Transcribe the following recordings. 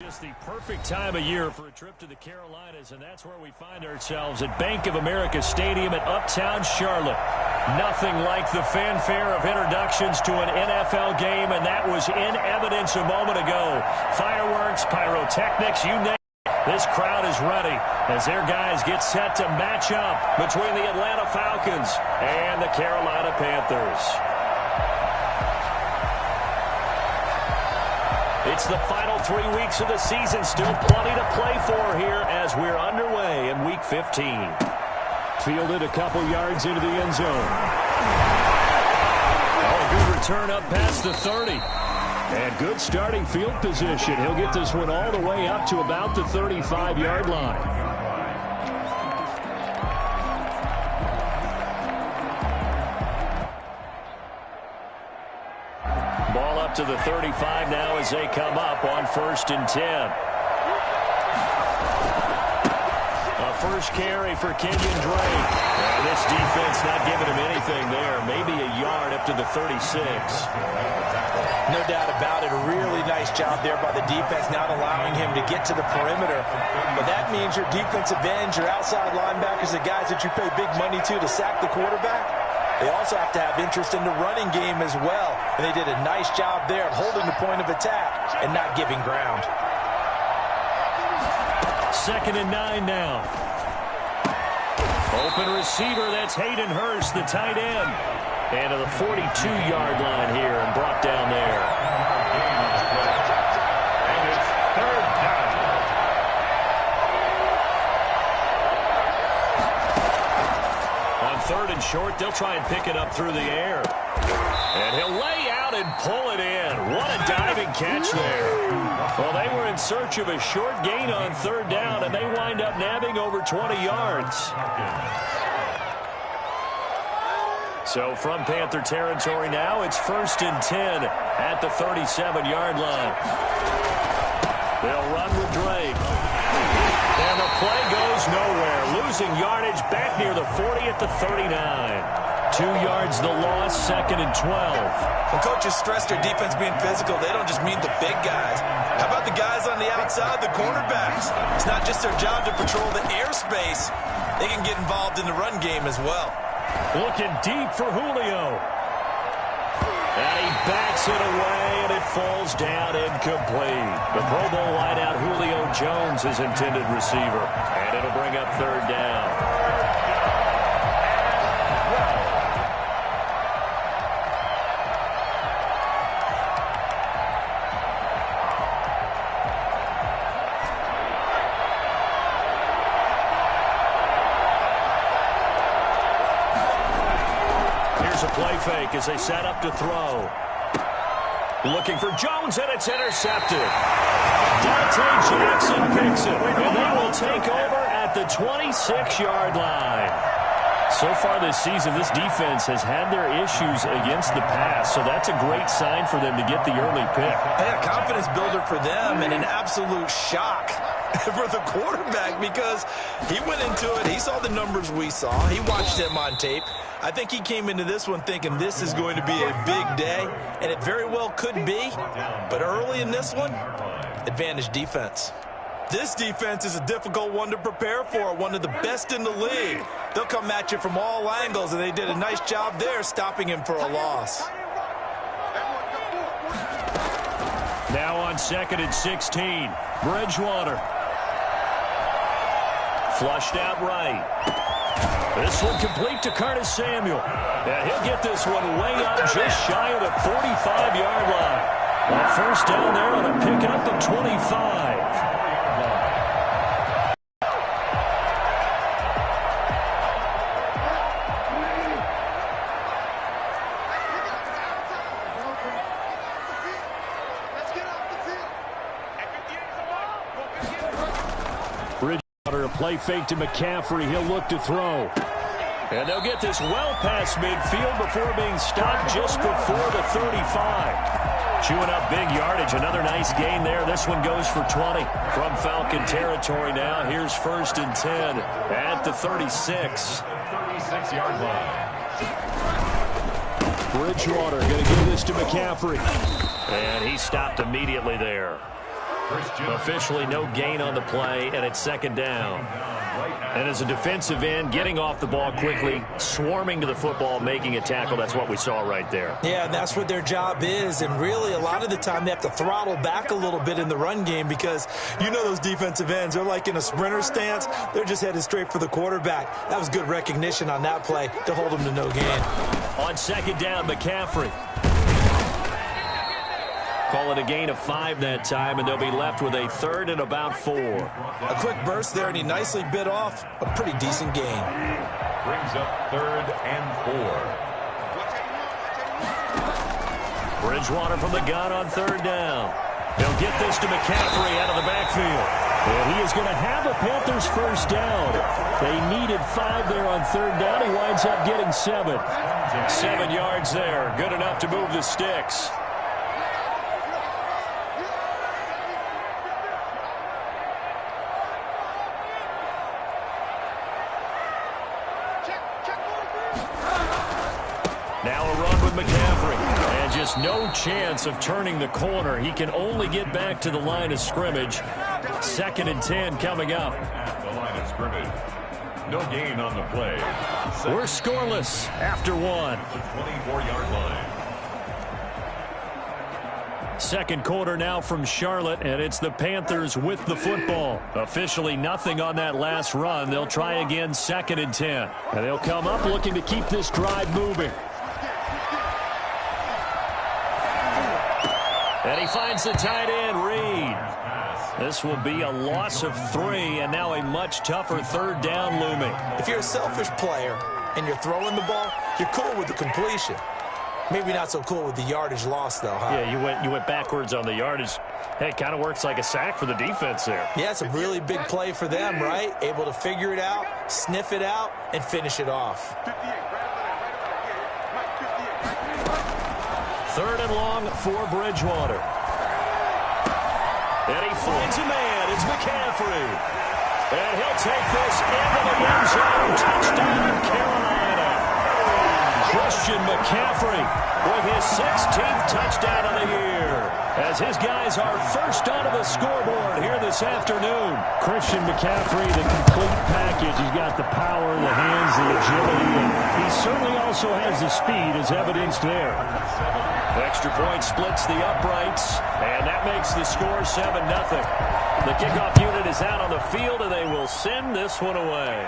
Just the perfect time of year for a trip to the Carolinas, and that's where we find ourselves at Bank of America Stadium in Uptown Charlotte. Nothing like the fanfare of introductions to an NFL game, and that was in evidence a moment ago. Fireworks, pyrotechnics, you name it. This crowd is ready as their guys get set to match up between the Atlanta Falcons and the Carolina Panthers. It's the final 3 weeks of the season. Still plenty to play for here as we're underway in Week 15. Fielded a couple yards into the end zone. Oh, good return up past the 30. And good starting field position. He'll get this one all the way up to about the 35-yard line. To the 35 now as they come up on 1st and 10. A first carry for Kenyon Drake. And this defense not giving him anything there. Maybe a yard up to the 36. No doubt about it. A really nice job there by the defense, not allowing him to get to the perimeter. But that means your defensive ends, your outside linebackers, the guys that you pay big money to sack the quarterback, they also have to have interest in the running game as well. And they did a nice job there of holding the point of attack and not giving ground. 2nd and 9 now. Open receiver, that's Hayden Hurst, the tight end. And to the 42-yard line here and brought down there. On 3rd and short, they'll try and pick it up through the air. And he'll lay out and pull it in. What a diving catch there. Well, they were in search of a short gain on 3rd down, and they wind up nabbing over 20 yards. So from Panther territory now, it's 1st and 10 at the 37-yard line. They'll run with Drake. And the play goes nowhere. Losing yardage back near the 40 at the 39. 2 yards the loss, 2nd and 12. When coaches stress their defense being physical, they don't just mean the big guys. How about the guys on the outside, the cornerbacks? It's not just their job to patrol the airspace. They can get involved in the run game as well. Looking deep for Julio. And he backs it away, and it falls down incomplete. The Pro Bowl wideout Julio Jones is intended receiver. And it'll bring up 3rd down. A play fake as they set up to throw. Looking for Jones, and it's intercepted. Dante Jackson picks it, and they will take over at the 26-yard line. So far this season, this defense has had their issues against the pass, so that's a great sign for them to get the early pick. Yeah, confidence builder for them and an absolute shock for the quarterback because he went into it. He saw the numbers we saw. He watched them on tape. I think he came into this one thinking this is going to be a big day, and it very well could be. But early in this one, advantage defense. This defense is a difficult one to prepare for, one of the best in the league. They'll come at you from all angles, and they did a nice job there stopping him for a loss. Now on 2nd and 16, Bridgewater. Flushed out right. This one complete to Curtis Samuel. And he'll get this one way up just shy of the 45-yard line. A 1st down there on a pickup of 25. Bridgewater, a play fake to McCaffrey. He'll look to throw. And they'll get this well past midfield before being stopped just before the 35. Chewing up big yardage. Another nice gain there. This one goes for 20 from Falcon territory now. Here's 1st and 10 at the 36. 36-yard line. Bridgewater going to give this to McCaffrey. And he stopped immediately there. Officially no gain on the play, and it's second down. And as a defensive end, getting off the ball quickly, swarming to the football, making a tackle, that's what we saw right there. Yeah, and that's what their job is. And really, a lot of the time, they have to throttle back a little bit in the run game because you know those defensive ends, they're like in a sprinter stance. They're just headed straight for the quarterback. That was good recognition on that play to hold them to no gain. On second down, McCaffrey. Call it a gain of 5 that time, and they'll be left with a third and about 4. A quick burst there, and he nicely bit off a pretty decent gain. Brings up third and 4. Bridgewater from the gun on third down. He'll get this to McCaffrey out of the backfield. And he is going to have a Panthers first down. They needed 5 there on third down. He winds up getting 7. 7 yards there. Good enough to move the sticks. Now a run with McCaffrey. And just no chance of turning the corner. He can only get back to the line of scrimmage. Second and 10 coming up. At the line of scrimmage. No gain on the play. We're scoreless after 1. The 24-yard line. Second quarter now from Charlotte, and it's the Panthers with the football. Officially nothing on that last run. They'll try again second and 10. And they'll come up looking to keep this drive moving. And he finds the tight end, Reed. This will be a loss of 3, and now a much tougher third down looming. If you're a selfish player and you're throwing the ball, you're cool with the completion. Maybe not so cool with the yardage loss, though, huh? Yeah, you went backwards on the yardage. Hey, it kind of works like a sack for the defense there. Yeah, it's a really big play for them, right? Able to figure it out, sniff it out, and finish it off. Third and long for Bridgewater. And he finds a man. It's McCaffrey. And he'll take this into the end zone. Touchdown, Carolina. Christian McCaffrey with his 16th touchdown of the year. As his guys are first onto the scoreboard here this afternoon. Christian McCaffrey, the complete package. He's got the power, the hands, the agility, and he certainly also has the speed as evidenced there. Extra point splits the uprights, and that makes the score 7-0. The kickoff unit is out on the field, and they will send this one away.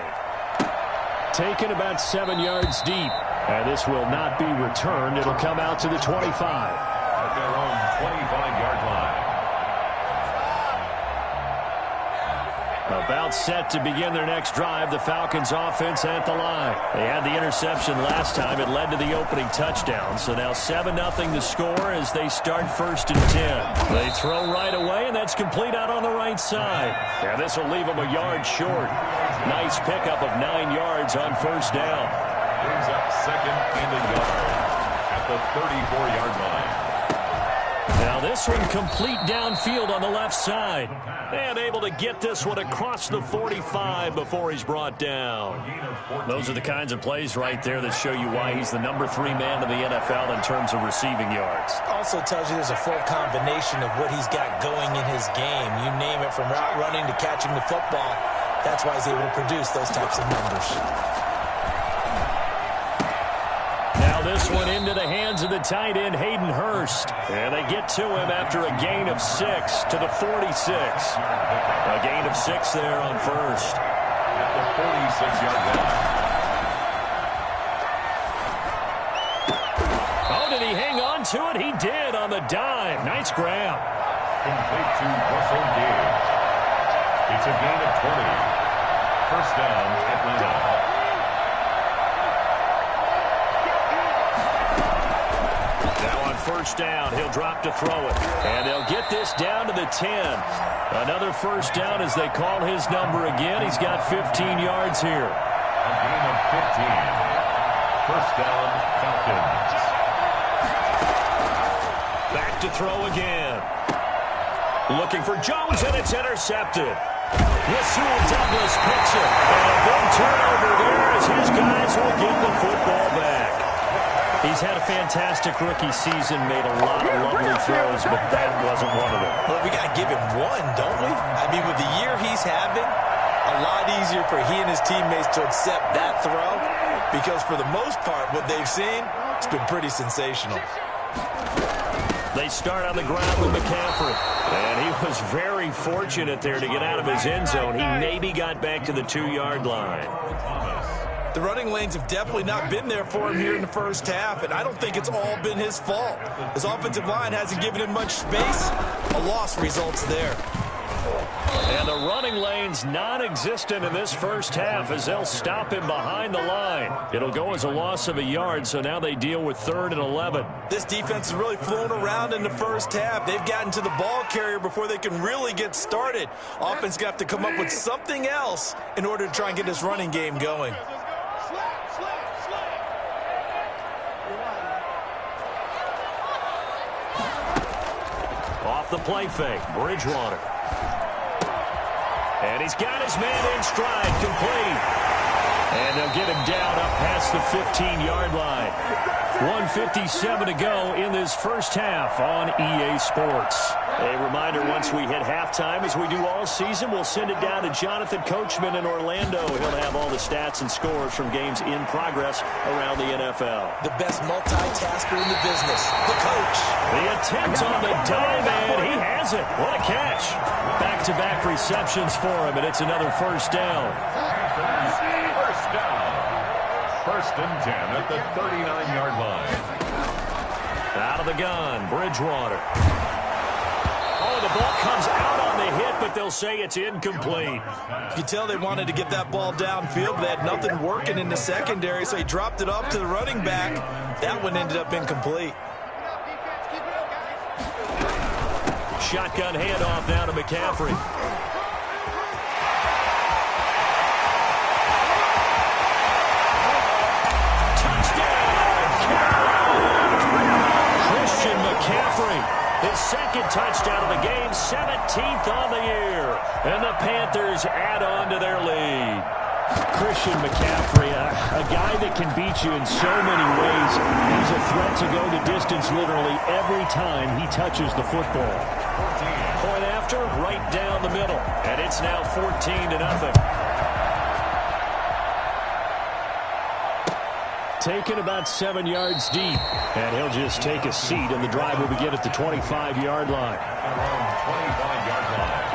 Taken about 7 yards deep, and this will not be returned. It'll come out to the 25. At their own 25-yard line. About set to begin their next drive, the Falcons offense at the line. They had the interception last time. It led to the opening touchdown. So now 7-0 the score as they start first and 10. They throw right away, and that's complete out on the right side. Yeah, this will leave them a yard short. Nice pickup of 9 yards on first down. Brings up second and a yard at the 34-yard line. Now this one complete downfield on the left side. And able to get this one across the 45 before he's brought down. Those are the kinds of plays right there that show you why he's the number 3 man in the NFL in terms of receiving yards. Also tells you there's a full combination of what he's got going in his game. You name it, from route running to catching the football. That's why he's able to produce those types of numbers. Now this one into the hands of the tight end, Hayden Hurst. And they get to him after a gain of 6 to the 46. A gain of 6 there on first. At the 46-yard line. Oh, did he hang on to it? He did on the dive. Nice grab. Complete to Russell Gage. It's a gain of 20. First down, Atlanta. First down, he'll drop to throw it. And they'll get this down to the 10. Another first down as they call his number again. He's got 15 yards here. A gain of 15. First down, Falcons. Back to throw again. Looking for Jones, and it's intercepted. Rasul Douglas picks it. And a big turnover there as his guys will get the football back. He's had a fantastic rookie season, made a lot of lovely throws, but that wasn't one of them. Well, we got to give him one, don't we? I mean, with the year he's having, a lot easier for he and his teammates to accept that throw because for the most part, what they've seen, it's been pretty sensational. They start on the ground with McCaffrey, and he was very fortunate there to get out of his end zone. He maybe got back to the 2-yard line. The running lanes have definitely not been there for him here in the first half, and I don't think it's all been his fault. His offensive line hasn't given him much space. A loss results there. And the running lane's non-existent in this first half as they'll stop him behind the line. It'll go as a loss of a yard, so now they deal with 3rd and 11. This defense has really flown around in the first half. They've gotten to the ball carrier before they can really get started. Offense going to have to come up with something else in order to try and get this running game going. Off the play fake, Bridgewater. And he's got his man in stride, complete. And they'll get him down up past the 15-yard line. 1:57 to go in this first half on EA Sports. A reminder, once we hit halftime, as we do all season, we'll send it down to Jonathan Coachman in Orlando. He'll have all the stats and scores from games in progress around the NFL. The best multitasker in the business, the coach. The attempt on the dive, and he has it. What a catch. Back-to-back receptions for him, and it's another first down. First down. 1st and 10 at the 39-yard line. Out of the gun, Bridgewater. Oh, the ball comes out on the hit, but they'll say it's incomplete. You can tell they wanted to get that ball downfield, but they had nothing working in the secondary, so he dropped it off to the running back. That one ended up incomplete. Shotgun handoff now to McCaffrey. His second touchdown of the game, 17th on the year. And the Panthers add on to their lead. Christian McCaffrey, a guy that can beat you in so many ways. He's a threat to go the distance literally every time he touches the football. Point after, right down the middle. And it's now 14-0. Taken about 7 yards deep. And he'll just take a seat, and the drive will begin at the 25-yard line. Around 25-yard line.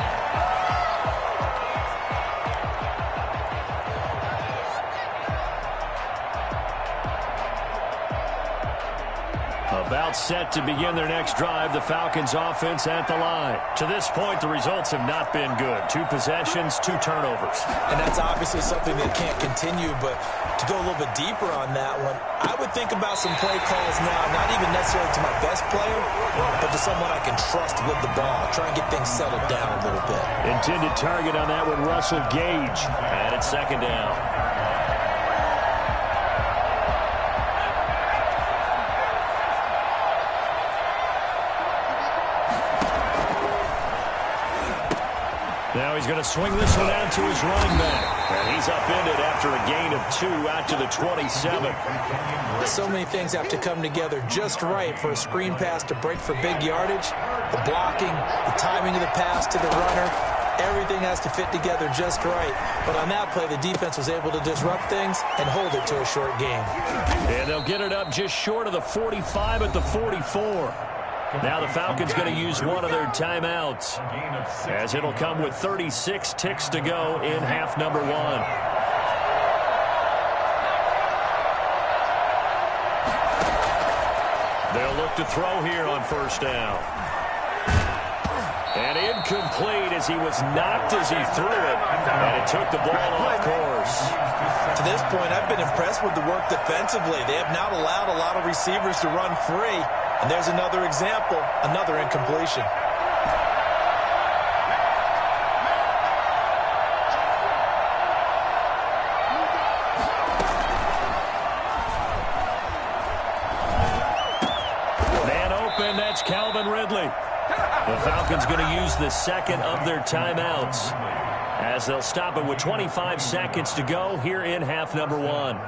About set to begin their next drive, the Falcons offense at the line. To this point, the results have not been good. 2 possessions, 2 turnovers. And that's obviously something that can't continue, but to go a little bit deeper on that one, I would think about some play calls now, not even necessarily to my best player, but to someone I can trust with the ball. Try and get things settled down a little bit. Intended target on that one, Russell Gage. And it's 2nd down. Now he's going to swing this one out to his running back. And he's upended after a gain of 2 out to the 27. So many things have to come together just right for a screen pass to break for big yardage. The blocking, the timing of the pass to the runner, everything has to fit together just right. But on that play, the defense was able to disrupt things and hold it to a short game. And they'll get it up just short of the 45 at the 44. Now the Falcons going to use one of their timeouts, as it'll come with 36 ticks to go in half number 1. They'll look to throw here on first down. And incomplete as he was knocked as he threw it, and it took the ball off course. To this point, I've been impressed with the work defensively. They have not allowed a lot of receivers to run free. And there's another example, another incompletion. Man open, that's Calvin Ridley. The Falcons going to use the second of their timeouts, as they'll stop it with 25 seconds to go here in half number 1.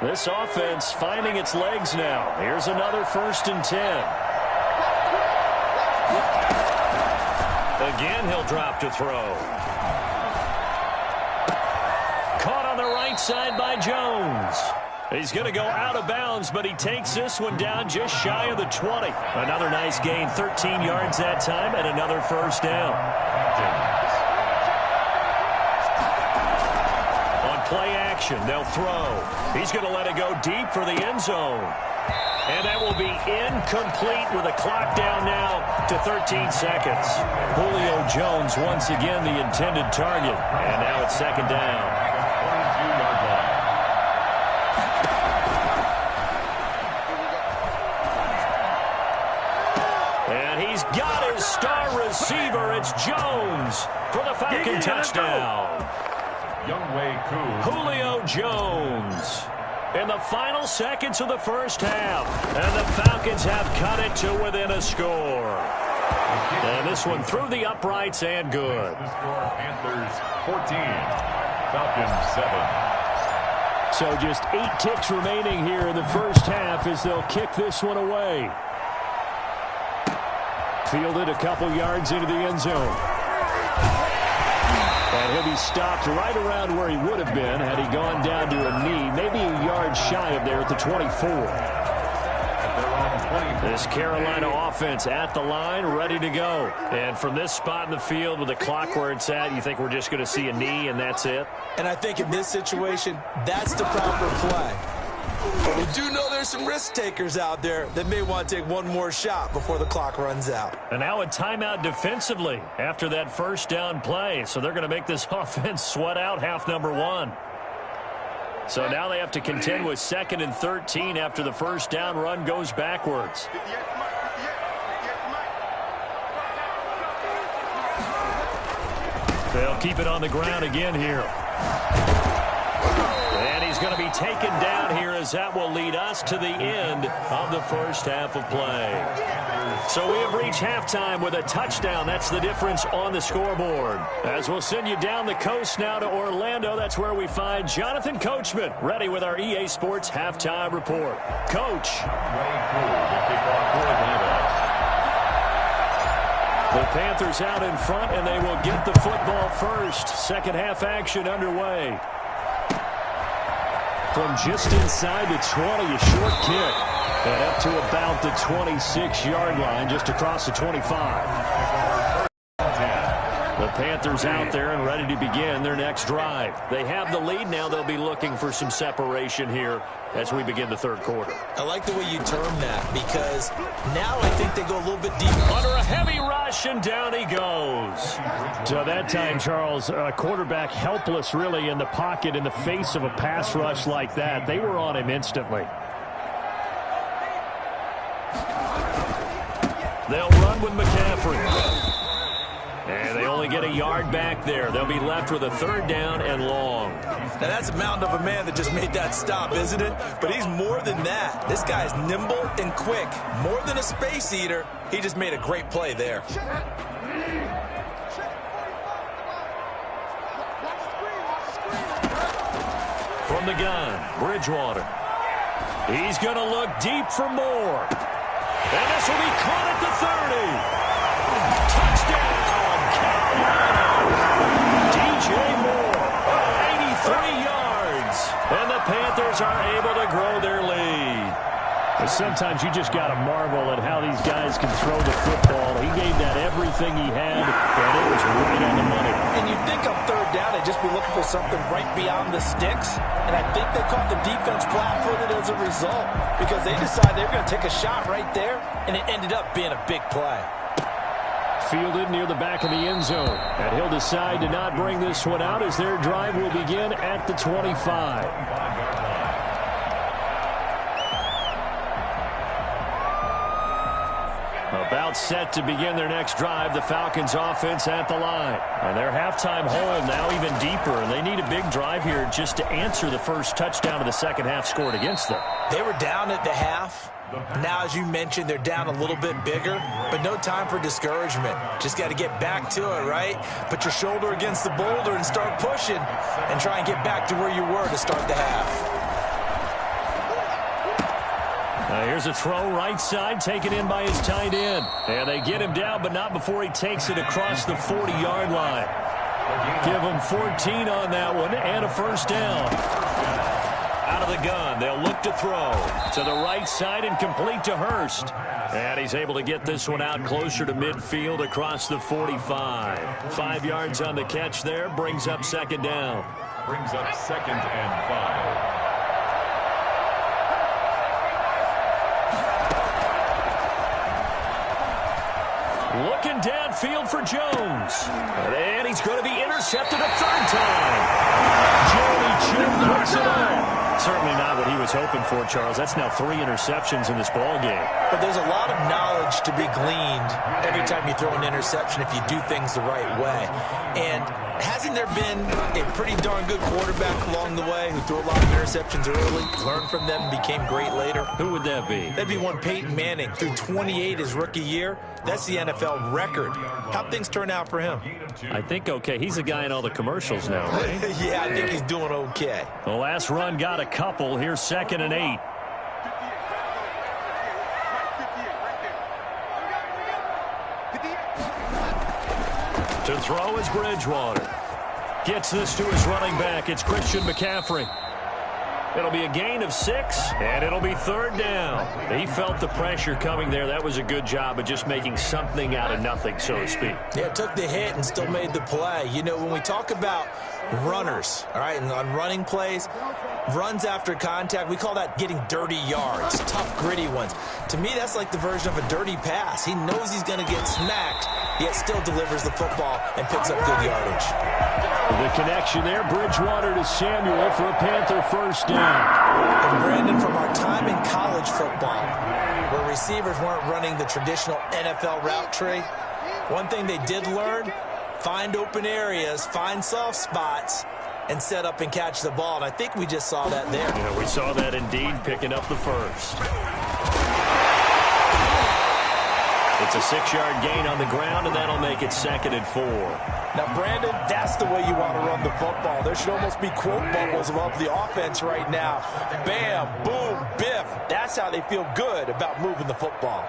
This offense finding its legs now. Here's another 1st and 10. Again, he'll drop to throw. Caught on the right side by Jones. He's going to go out of bounds, but he takes this one down just shy of the 20. Another nice gain, 13 yards that time, and another 1st down. On play action, they'll throw. He's going to let it go deep for the end zone. And that will be incomplete with a clock down now to 13 seconds. Julio Jones once again the intended target. And now it's 2nd down. Got his star receiver. It's Jones for the Falcon touchdown. Julio Jones in the final seconds of the 1st half. And the Falcons have cut it to within a score. And this one through the uprights and good. The score, Panthers 14, Falcons 7. So just 8 ticks remaining here in the 1st half as they'll kick this one away. Fielded a couple yards into the end zone. And he'll be stopped right around where he would have been had he gone down to a knee, maybe a yard shy of there at the 24. This Carolina offense at the line, ready to go. And from this spot in the field with the clock where it's at, you think we're just going to see a knee and that's it? And I think in this situation, that's the proper play. But we do know there's some risk takers out there that may want to take one more shot before the clock runs out. And now a timeout defensively after that 1st down play. So they're going to make this offense sweat out half number 1. So now they have to contend with 2nd and 13 after the 1st down run goes backwards. They'll keep it on the ground again here. And he's going to be taken down here as that will lead us to the end of the 1st half of play. So we have reached halftime with a touchdown. That's the difference on the scoreboard. As we'll send you down the coast now to Orlando, that's where we find Jonathan Coachman ready with our EA Sports Halftime Report. Coach. The Panthers out in front, and they will get the football first. 2nd half action underway. From just inside the 20, a short kick. And up to about the 26-yard line, just across the 25. The Panthers out there and ready to begin their next drive. They have the lead now. They'll be looking for some separation here as we begin the 3rd quarter. I like the way you term that because now I think they go a little bit deeper. Under a heavy rush, and down he goes. So that time, Charles, quarterback helpless really in the pocket in the face of a pass rush like that. They were on him instantly. They'll run with McCaffrey. And they only get a yard back there. They'll be left with a 3rd down and long. Now that's a mountain of a man that just made that stop, isn't it? But he's more than that. This guy's nimble and quick. More than a space eater. He just made a great play there. From the gun, Bridgewater. He's going to look deep for more. And this will be caught at the 30. Touchdown, Carolina. DJ Moore, 83 yards. And the Panthers are able to grow their lead. Sometimes you just got to marvel at how these guys can throw the football. He gave that everything he had, and it was right on the money. And you'd think on 3rd down, they'd just be looking for something right beyond the sticks. And I think they caught the defense flat-footed as a result because they decided they were going to take a shot right there, and it ended up being a big play. Fielded near the back of the end zone. And he'll decide to not bring this one out as their drive will begin at the 25. About set to begin their next drive, the Falcons offense at the line. And their halftime hole now even deeper, and they need a big drive here just to answer the first touchdown of the 2nd half scored against them. They were down at the half. Now, as you mentioned, they're down a little bit bigger, but no time for discouragement. Just got to get back to it, right? Put your shoulder against the boulder and start pushing and try and get back to where you were to start the half. Here's a throw right side, taken in by his tight end. And they get him down, but not before he takes it across the 40-yard line. Give him 14 on that one and a first down. Out of the gun, they'll look to throw to the right side and complete to Hurst. And he's able to get this one out closer to midfield across the 45. 5 yards on the catch there, brings up second down. Brings up 2nd and 5. Looking downfield for Jones. And he's going to be intercepted a third time. Jody Chip picks it up. Certainly not what he was hoping for, Charles. That's now 3 interceptions in this ball game. But there's a lot of knowledge to be gleaned every time you throw an interception if you do things the right way. And hasn't there been a pretty darn good quarterback along the way who threw a lot of interceptions early, learned from them, and became great later? Who would that be? That'd be one Peyton Manning. Threw 28 his rookie year. That's the NFL record. How'd things turn out for him? I think okay. He's a guy in all the commercials now, right? Yeah, I think he's doing okay. The last run got a couple. Here's 2nd and 8. To throw is Bridgewater. Gets this to his running back. It's Christian McCaffrey. It'll be a gain of 6, and it'll be third down. He felt the pressure coming there. That was a good job of just making something out of nothing, so to speak. Yeah, took the hit and still made the play. You know, when we talk about runners, all right, and on running plays, runs after contact, we call that getting dirty yards, tough, gritty ones. To me, that's like the version of a dirty pass. He knows he's going to get smacked, yet still delivers the football and picks up good yardage. The connection there, Bridgewater to Samuel for a Panther first down. And Brandon, from our time in college football, where receivers weren't running the traditional NFL route tree, one thing they did learn, find open areas, find soft spots, and set up and catch the ball. And I think we just saw that there. Yeah, we saw that indeed, picking up the first. It's a 6-yard gain on the ground, and that'll make it 2nd and 4. Now, Brandon, that's the way you want to run the football. There should almost be quote bubbles above the offense right now. Bam, boom, biff. That's how they feel good about moving the football.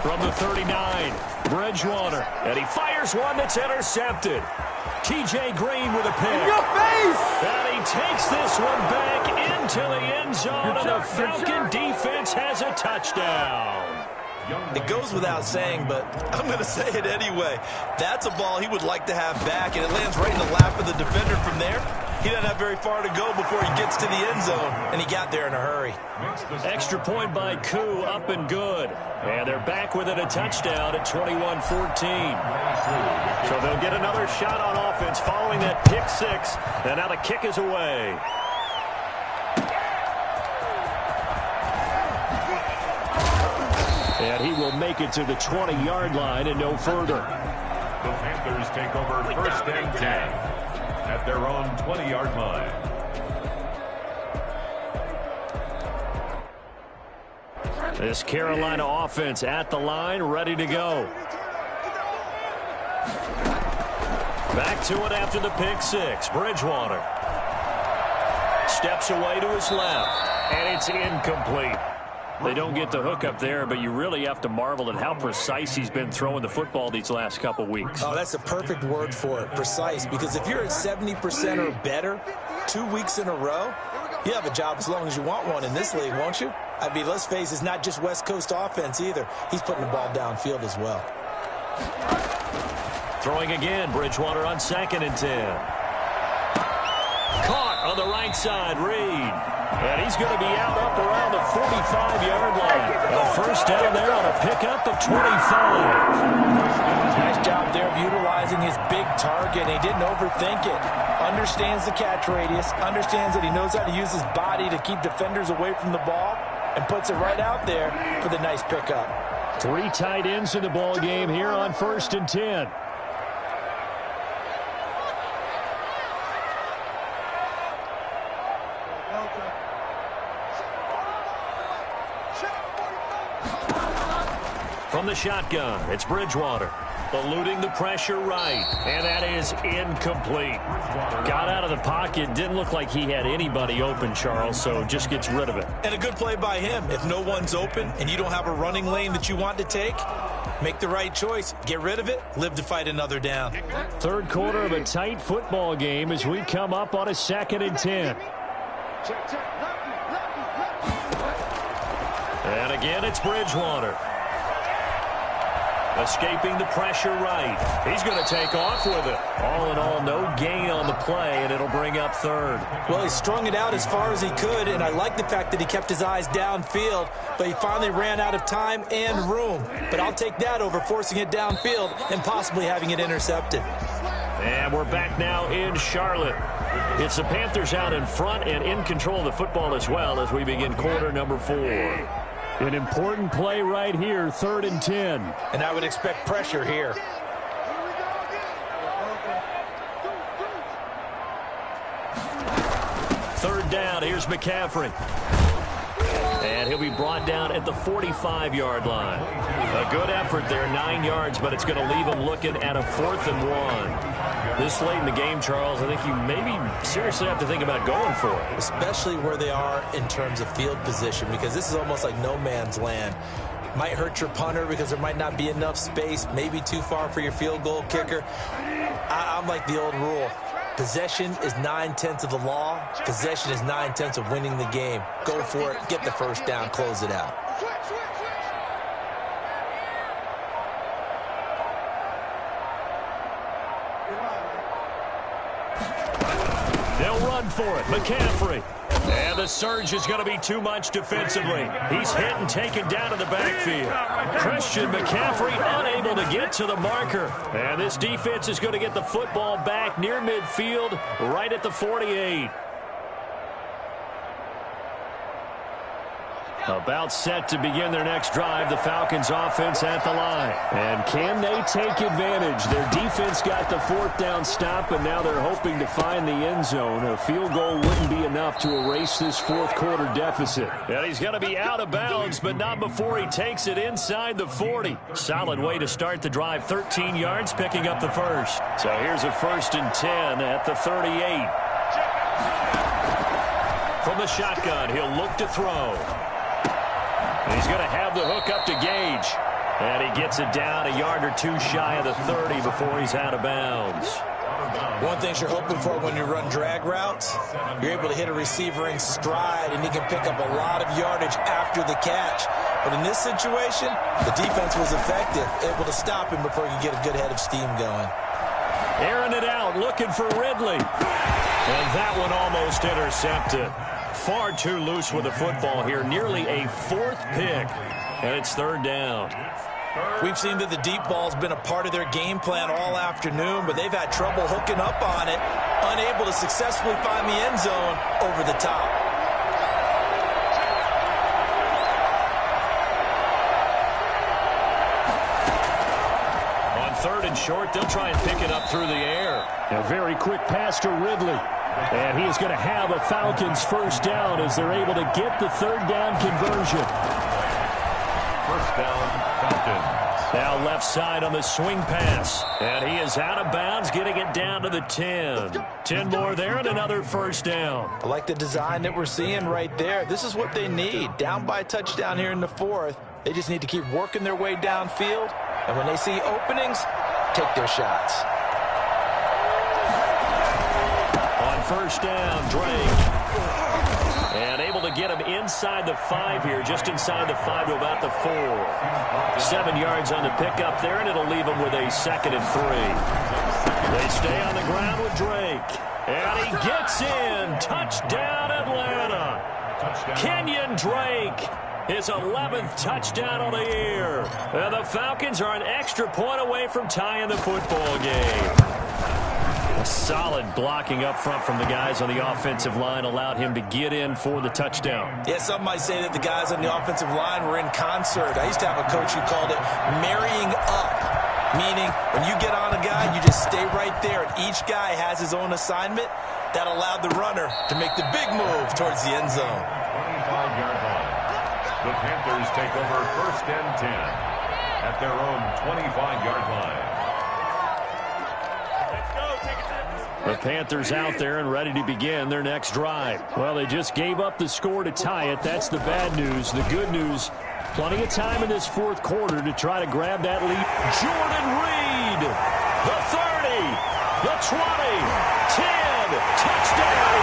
From the 39, Bridgewater, and he fires one that's intercepted. T.J. Green with a pick. In your face! And he takes this one back into the end zone, and the Falcon defense has a touchdown. It goes without saying, but I'm going to say it anyway. That's a ball he would like to have back, and it lands right in the lap of the defender from there. He doesn't have very far to go before he gets to the end zone, and he got there in a hurry. Extra point by Koo, up and good. And they're back with it, a touchdown at 21-14. So they'll get another shot on offense following that pick 6. And now the kick is away. And he will make it to the 20-yard line and no further. The Panthers take over 1st and 10 at their own 20-yard line. This Carolina offense at the line, ready to go. Back to it after the pick 6. Bridgewater steps away to his left, and it's incomplete. They don't get the hook up there, but you really have to marvel at how precise he's been throwing the football these last couple weeks. Oh, that's a perfect word for it, precise, because if you're at 70% or better 2 weeks in a row, you have a job as long as you want one in this league, won't you? I mean, let's face it, it's not just West Coast offense either. He's putting the ball downfield as well. Throwing again, Bridgewater on 2nd and 10. Caught on the right side, Reed. And he's going to be out up around the 45-yard line. A first down there on a pickup of 25. Nice job there of utilizing his big target. He didn't overthink it. Understands the catch radius. Understands that he knows how to use his body to keep defenders away from the ball. And puts it right out there for the nice pickup. 3 tight ends in the ball game here on 1st and 10. From the shotgun, it's Bridgewater. Eluding the pressure right, and that is incomplete. Got out of the pocket, didn't look like he had anybody open, Charles, so just gets rid of it. And a good play by him. If no one's open and you don't have a running lane that you want to take, make the right choice. Get rid of it, live to fight another down. Third quarter of a tight football game as we come up on a 2nd and 10. And again, it's Bridgewater. Escaping the pressure right. He's going to take off with it. All in all, no gain on the play, and it'll bring up third. Well, he strung it out as far as he could, and I like the fact that he kept his eyes downfield, but he finally ran out of time and room. But I'll take that over forcing it downfield and possibly having it intercepted. And we're back now in Charlotte. It's the Panthers out in front and in control of the football as well as we begin quarter number 4. An important play right here, 3rd and 10. And I would expect pressure here. Third down, here's McCaffrey. And he'll be brought down at the 45-yard line. A good effort there, 9 yards, but it's going to leave him looking at a 4th and 1. This late in the game, Charles, I think you maybe seriously have to think about going for it. Especially where they are in terms of field position, because this is almost like no man's land. Might hurt your punter because there might not be enough space, maybe too far for your field goal kicker. I'm like the old rule. Possession is 9/10 of the law. Possession is 9/10 of winning the game. Go for it. Get the first down. Close it out. They'll run for it. McCaffrey. And the surge is going to be too much defensively. He's hit and taken down to the backfield. Christian McCaffrey unable to get to the marker. And this defense is going to get the football back near midfield, right at the 48. About set to begin their next drive, the Falcons offense at the line. And can they take advantage? Their defense got the 4th down stop, and now they're hoping to find the end zone. A field goal wouldn't be enough to erase this 4th quarter deficit. And he's going to be out of bounds, but not before he takes it inside the 40. Solid way to start the drive. 13 yards, picking up the first. So here's a 1st and 10 at the 38. From the shotgun, he'll look to throw. He's going to have the hook up to Gage. And he gets it down a yard or 2 shy of the 30 before he's out of bounds. One thing you're hoping for when you run drag routes, you're able to hit a receiver in stride, and he can pick up a lot of yardage after the catch. But in this situation, the defense was effective, able to stop him before he could get a good head of steam going. Airing it out, looking for Ridley. And that one almost intercepted. Far too loose with the football here. Nearly a 4th pick. And it's 3rd down. We've seen that the deep ball's been a part of their game plan all afternoon, but they've had trouble hooking up on it, unable to successfully find the end zone over the top. On 3rd and short, they'll try and pick it up through the air. A very quick pass to Ridley. And he is going to have a Falcons 1st down as they're able to get the 3rd down conversion. 1st down, Falcons. Now left side on the swing pass. And he is out of bounds, getting it down to the 10. 10 more there and another 1st down. I like the design that we're seeing right there. This is what they need. Down by a touchdown here in the 4th. They just need to keep working their way downfield. And when they see openings, take their shots. 1st down, Drake. And able to get him inside the 5 here, just inside the 5 to about the 4. 7 yards on the pickup there, and it'll leave him with a 2nd and 3. They stay on the ground with Drake. And he gets in. Touchdown, Atlanta. Kenyon Drake. His 11th touchdown of the year. And the Falcons are an extra point away from tying the football game. Solid blocking up front from the guys on the offensive line allowed him to get in for the touchdown. Yeah, some might say that the guys on the offensive line were in concert. I used to have a coach who called it marrying up, meaning when you get on a guy, you just stay right there, and each guy has his own assignment. That allowed the runner to make the big move towards the end zone. 25-yard line. The Panthers take over 1st and 10. at their own 25-yard line. The Panthers out there and ready to begin their next drive. Well, they just gave up the score to tie it. That's the bad news. The good news, plenty of time in this fourth quarter to try to grab that lead. Jordan Reed, the 30, the 20, 10, touchdown.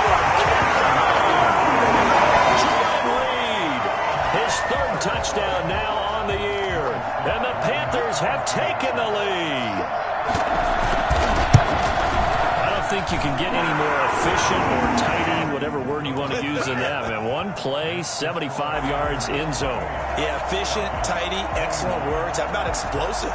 Jordan Reed, his third touchdown now on the year. And the Panthers have taken the lead. I think you can get any more efficient or tidy, whatever word you want to use in that. Man, one play, 75 yards in zone. Yeah, efficient, tidy, excellent words. How about explosive?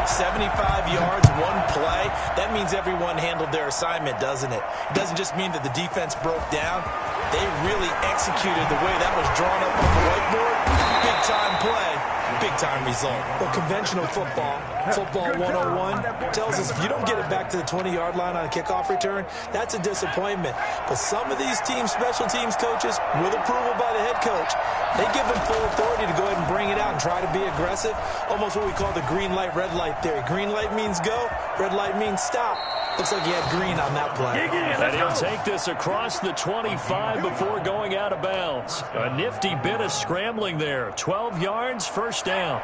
75 yards, one play. That means everyone handled their assignment, doesn't it? It doesn't just mean that the defense broke down. They really executed the way that was drawn up on the whiteboard. Big-time play, big-time result. Well, conventional football 101, tells us if you don't get it back to the 20-yard line on a kickoff return, that's a disappointment. But some of these teams, special teams coaches, with approval by the head coach, they give them full authority to go ahead and bring it out and try to be aggressive. Almost what we call the green light, red light theory. Green light means go, red light means stop. Looks like he had green on that play. And he'll take this across the 25 before going out of bounds. A nifty bit of scrambling there. 12 yards, first down.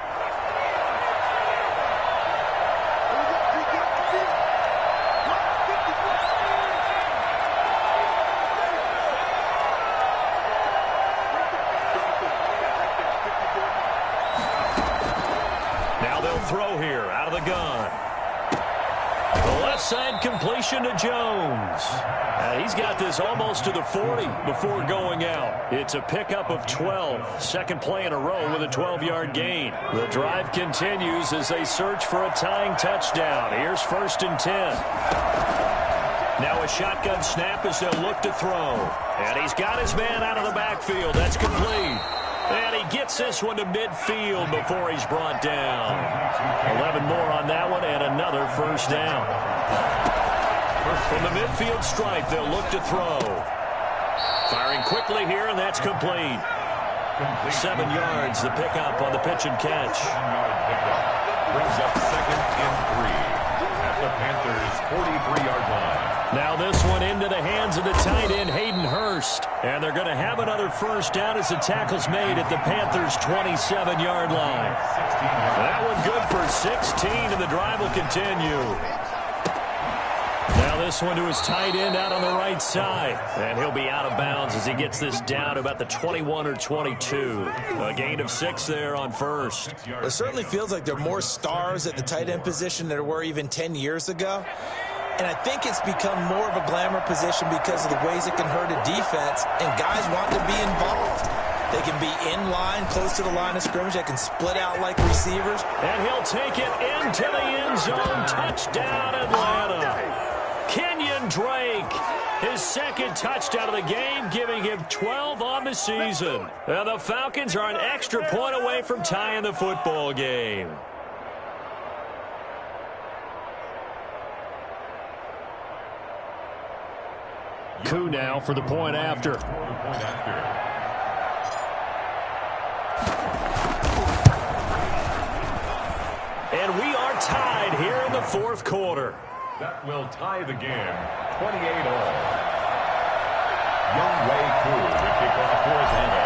Now they'll throw here out of the gun. The left side completion to Jones. He's got this almost to the 40 before going out. It's a pickup of 12. Second play in a row with a 12-yard gain. The drive continues as they search for a tying touchdown. Here's 1st and 10. Now a shotgun snap as they'll look to throw. And he's got his man out of the backfield. That's complete. And he gets this one to midfield before he's brought down. 11 more on that one and another first down. From the midfield stripe, they'll look to throw. Firing quickly here, and that's complete. 7 yards, the pickup on the pitch and catch. Brings up 2nd and 3 at the Panthers' 43-yard line. Now this one into the hands of the tight end, Hayden Hurst. And they're going to have another first down as the tackle's made at the Panthers' 27-yard line. That one good for 16, and the drive will continue. Now this one to his tight end out on the right side. And he'll be out of bounds as he gets this down to about the 21 or 22. A gain of 6 there on first. It certainly feels like there are more stars at the tight end position than there were even 10 years ago. And I think it's become more of a glamour position because of the ways it can hurt a defense, and guys want to be involved. They can be in line, close to the line of scrimmage. They can split out like receivers. And he'll take it into the end zone. Touchdown, Atlanta. Kenyon Drake, his second touchdown of the game, giving him 12 on the season. And the Falcons are an extra point away from tying the football game. Coup now for the point after. And we are tied here in the fourth quarter. That will tie the game, 28-all. Younghoe Koo to kick off for Atlanta.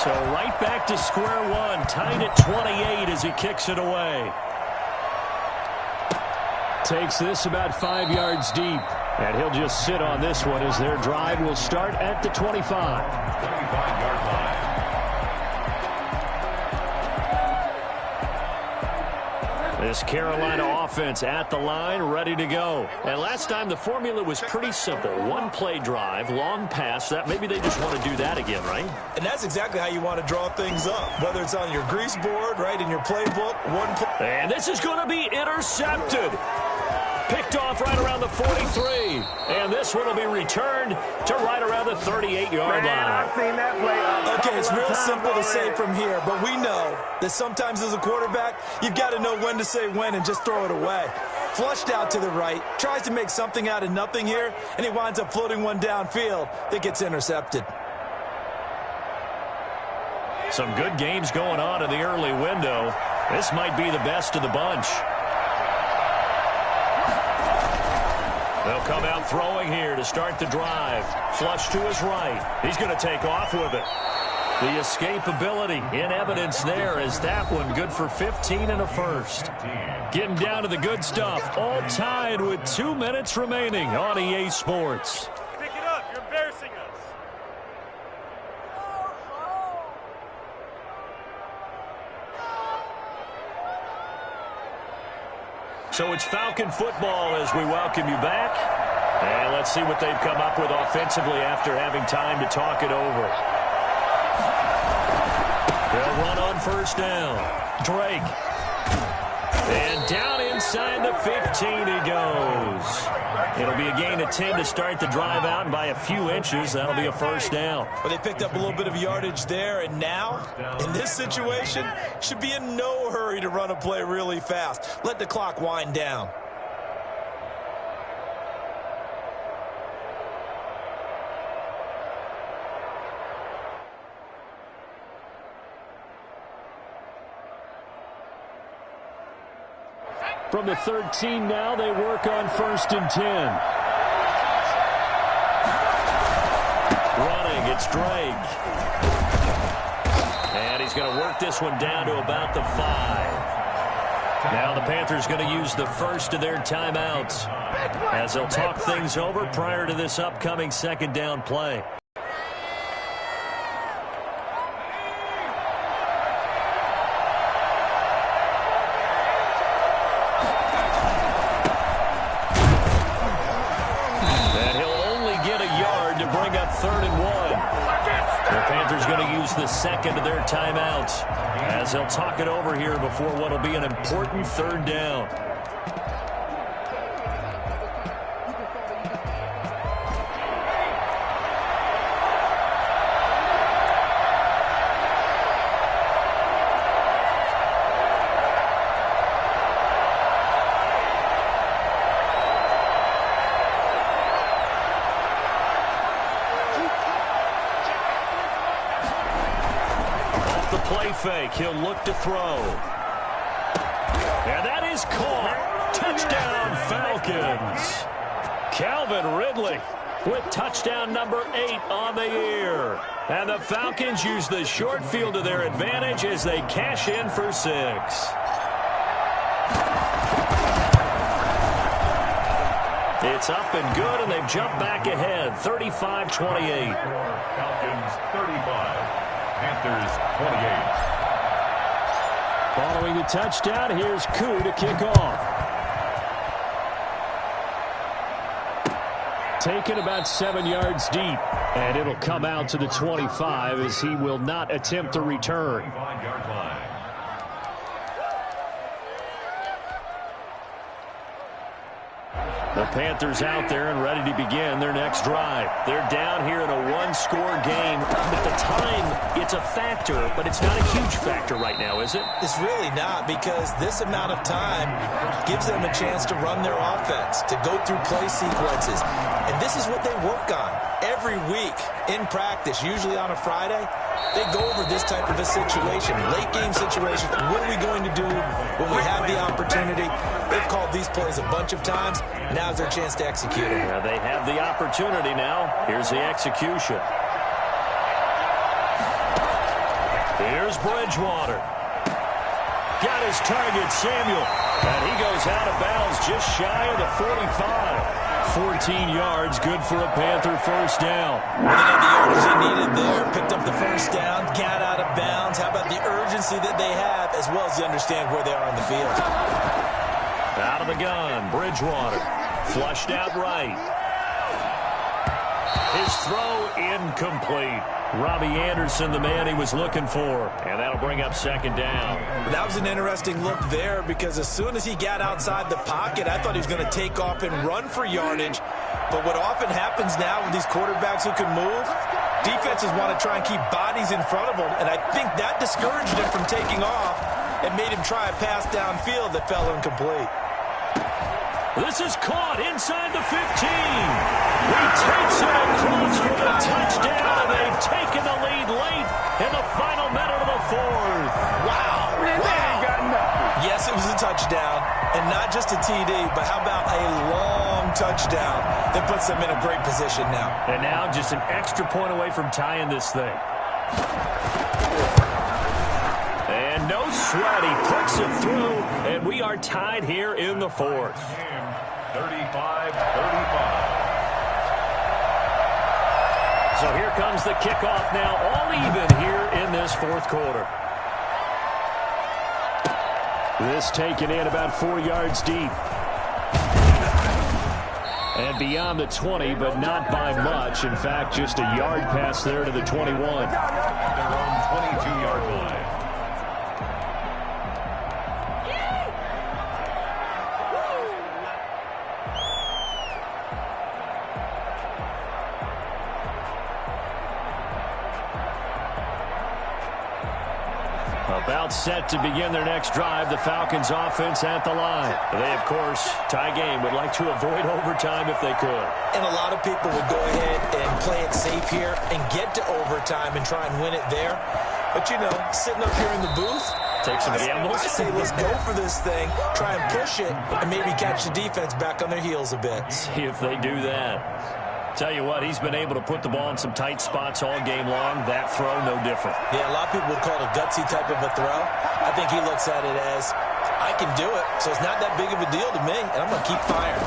So right back to square one, tied at 28 as he kicks it away. Takes this about 5 yards deep. And he'll just sit on this one as their drive will start at the 25. 25-yard line. This Carolina offense at the line, ready to go. And last time the formula was pretty simple. One play drive, long pass. That maybe they just want to do that again, right? And that's exactly how you want to draw things up. Whether it's on your grease board, right, in your playbook, one play. And this is going to be intercepted. Picked off right around the 43. And this one will be returned to right around the 38-yard line. I've seen that play. Okay, it's real simple to say from here, but we know that sometimes as a quarterback, you've got to know when to say when and just throw it away. Flushed out to the right, tries to make something out of nothing here, and he winds up floating one downfield that gets intercepted. Some good games going on in the early window. This might be the best of the bunch. They'll come out throwing here to start the drive. Flush to his right. He's going to take off with it. The escapability in evidence there as that one good for 15 and a first. Getting down to the good stuff. All tied with 2 minutes remaining on EA Sports. Pick it up. You're embarrassing us. So it's Falcon football as we welcome you back. And let's see what they've come up with offensively after having time to talk it over. They'll run on first down. Drake. And down inside the 15 he goes. It'll be a gain of 10 to start the drive out, and by a few inches, that'll be a first down. Well, they picked up a little bit of yardage there, and now, in this situation, should be in no hurry to run a play really fast. Let the clock wind down. From the 13 now, they work on 1st and 10. Running, it's Drake. And he's going to work this one down to about the 5. Now the Panthers going to use the first of their timeouts as they'll talk things over prior to this upcoming second down play. The second of their timeouts as they'll talk it over here before what will be an important third down. Fake. He'll look to throw. And that is caught. Touchdown, Falcons. Calvin Ridley with touchdown number 8 on the year. And the Falcons use the short field to their advantage as they cash in for 6. It's up and good, and they've jumped back ahead, 35-28. Falcons 35, Panthers 28. Following the touchdown, here's Koo to kick off. Taken about 7 yards deep, and it'll come out to the 25 as he will not attempt to return. 25-yard line. The Panthers out there and ready to begin their next drive. They're down here in a one-score game. At the time, it's a factor, but it's not a huge factor right now, is it? It's really not, because this amount of time gives them a chance to run their offense, to go through play sequences. And this is what they work on every week in practice, usually on a Friday. They go over this type of a situation, late-game situation. What are we going to do when we have the opportunity? They've called these plays a bunch of times. Now's their chance to execute it. Yeah, they have the opportunity now. Here's the execution. Here's Bridgewater. Got his target, Samuel. And he goes out of bounds just shy of the 45. 14 yards, good for a Panther first down. They got the yardage they needed there. Picked up the first down, got out of bounds. How about the urgency that they have, as well as they understand where they are on the field? Out of the gun, Bridgewater. Flushed out right. His throw incomplete. Robbie Anderson, the man he was looking for. And that'll bring up second down. That was an interesting look there, because as soon as he got outside the pocket, I thought he was going to take off and run for yardage. But what often happens now with these quarterbacks who can move, defenses want to try and keep bodies in front of them. And I think that discouraged him from taking off and made him try a pass downfield that fell incomplete. This is caught inside the 15. He takes it across for the touchdown, and they've taken the lead late in the final minute of the fourth. Wow. They ain't got nothing. receives a touchdown, and not just a TD, but how about a long touchdown that puts them in a great position now. And now just an extra point away from tying this thing. And no sweat. He puts it through, and we are tied here in the fourth. 35-35. So here comes the kickoff now, all even here in this fourth quarter. This taken in about 4 yards deep. And beyond the 20, but not by much. In fact, just a yard pass there to the 21. At their own 22-yard line. About set to begin their next drive, the Falcons offense at the line. They, of course, tie game, would like to avoid overtime if they could. And a lot of people would go ahead and play it safe here and get to overtime and try and win it there. But, you know, sitting up here in the booth, take some gambles. I say let's go for this thing, try and push it, and maybe catch the defense back on their heels a bit. See if they do that. Tell you what, he's been able to put the ball in some tight spots all game long. That throw, no different. Yeah, a lot of people would call it a gutsy type of a throw. I think he looks at it as, I can do it, so it's not that big of a deal to me, and I'm going to keep firing.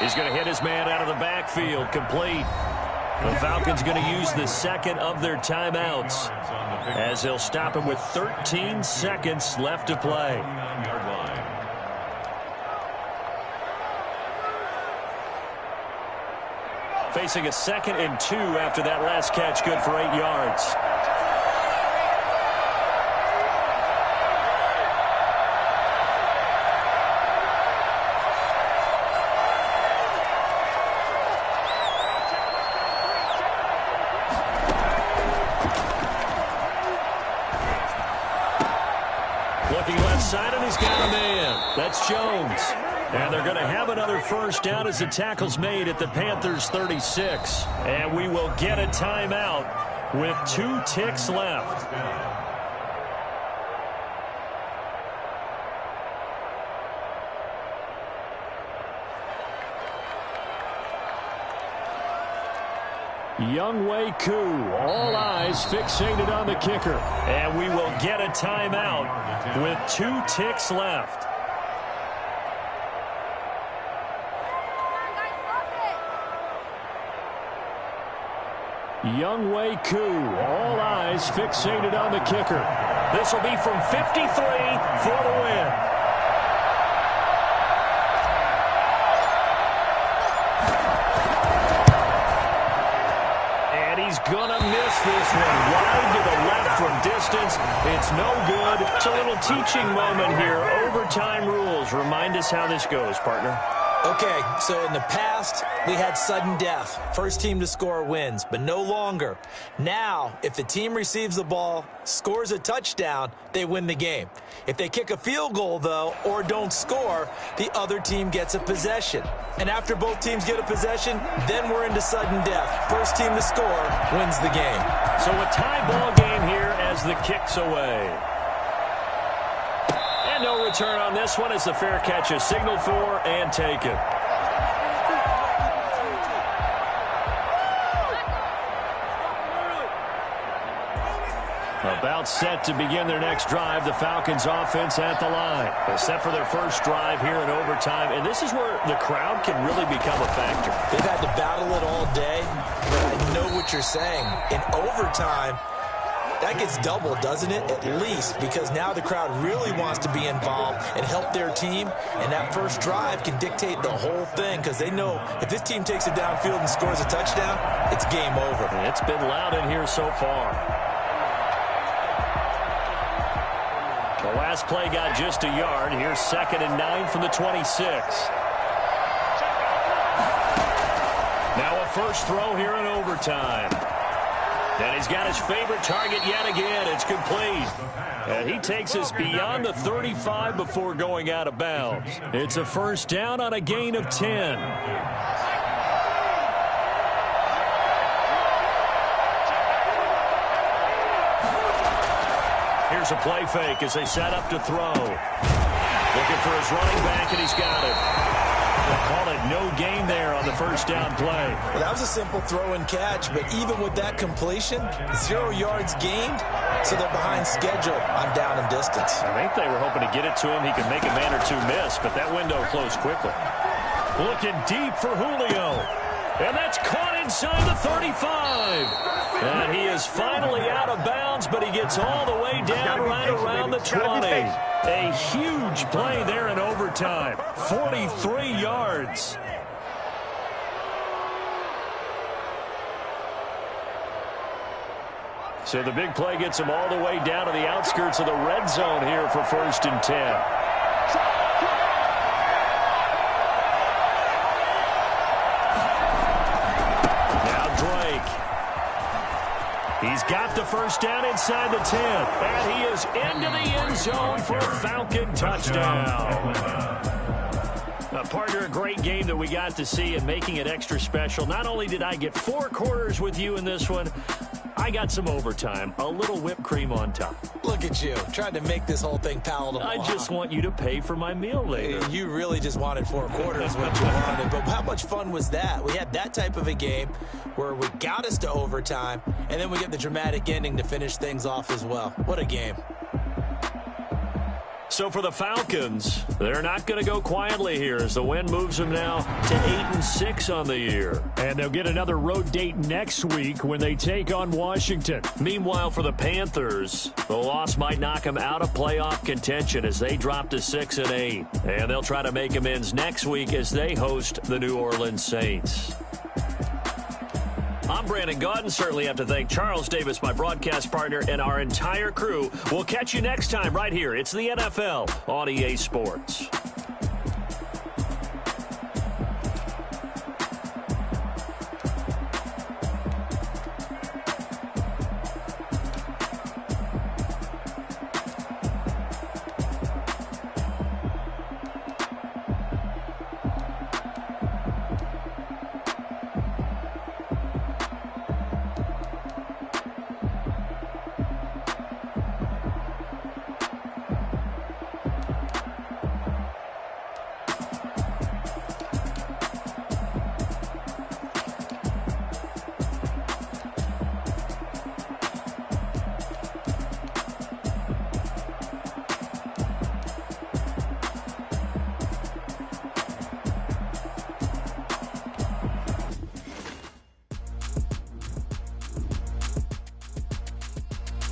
He's going to hit his man out of the backfield, complete. The Falcons going to use the second of their timeouts as they'll stop him with 13 seconds left to play. Facing a 2nd and 2 after that last catch, good for 8 yards. Looking left side, and he's got a man. That's Jones. And they're going to have another first down as the tackle's made at the Panthers' 36. And we will get a timeout with 2 ticks left. Younghoe Koo, all eyes fixated on the kicker. And we will get a timeout with 2 ticks left. Younghoe Koo, all eyes fixated on the kicker. This will be from 53 for the win. And he's gonna miss this one. Wide to the left from distance. It's no good. It's a little teaching moment here. Overtime rules. Remind us how this goes, partner. Okay, so in the past, we had sudden death. First team to score wins, but no longer. Now, if the team receives the ball, scores a touchdown, they win the game. If they kick a field goal, though, or don't score, the other team gets a possession. And after both teams get a possession, then we're into sudden death. First team to score wins the game. So a tie ball game here as the kick's away. No return on this one as the fair catch is signaled for and taken. About set to begin their next drive, the Falcons offense at the line. They're set for their first drive here in overtime, and this is where the crowd can really become a factor. They've had to battle it all day, but I know what you're saying. In overtime, that gets doubled, doesn't it? At least, because now the crowd really wants to be involved and help their team, and that first drive can dictate the whole thing because they know if this team takes it downfield and scores a touchdown, it's game over. It's been loud in here so far. The last play got just a yard. Here's 2nd and 9 from the 26. Now a first throw here in overtime. And he's got his favorite target yet again. It's complete. And he takes us beyond the 35 before going out of bounds. It's a first down on a gain of 10. Here's a play fake as they set up to throw. Looking for his running back, and he's got it. They call it no gain there on the first down play. Well, that was a simple throw and catch, but even with that completion, 0 yards gained, so they're behind schedule on down and distance. I think they were hoping to get it to him. He could make a man or two miss, but that window closed quickly. Looking deep for Julio. And that's caught inside the 35. And he is finally out of bounds, but he gets all the way down right around the 20. A huge play there in overtime. 43 yards. So the big play gets him all the way down to the outskirts of the red zone here for 1st and 10. He's got the first down inside the 10. And he is into the end zone for a Falcon touchdown. Partner, a great game that we got to see and making it extra special. Not only did I get 4 quarters with you in this one, I got some overtime, a little whipped cream on top. Look at you, trying to make this whole thing palatable. I just want you to pay for my meal later. You really just wanted 4 quarters what you wanted. But how much fun was that? We had that type of a game where we got us to overtime, and then we get the dramatic ending to finish things off as well. What a game. So for the Falcons, they're not going to go quietly here as the win moves them now to 8-6 on the year. And they'll get another road date next week when they take on Washington. Meanwhile, for the Panthers, the loss might knock them out of playoff contention as they drop to 6-8. And they'll try to make amends next week as they host the New Orleans Saints. I'm Brandon Gaudin. Certainly have to thank Charles Davis, my broadcast partner, and our entire crew. We'll catch you next time right here. It's the NFL on EA Sports.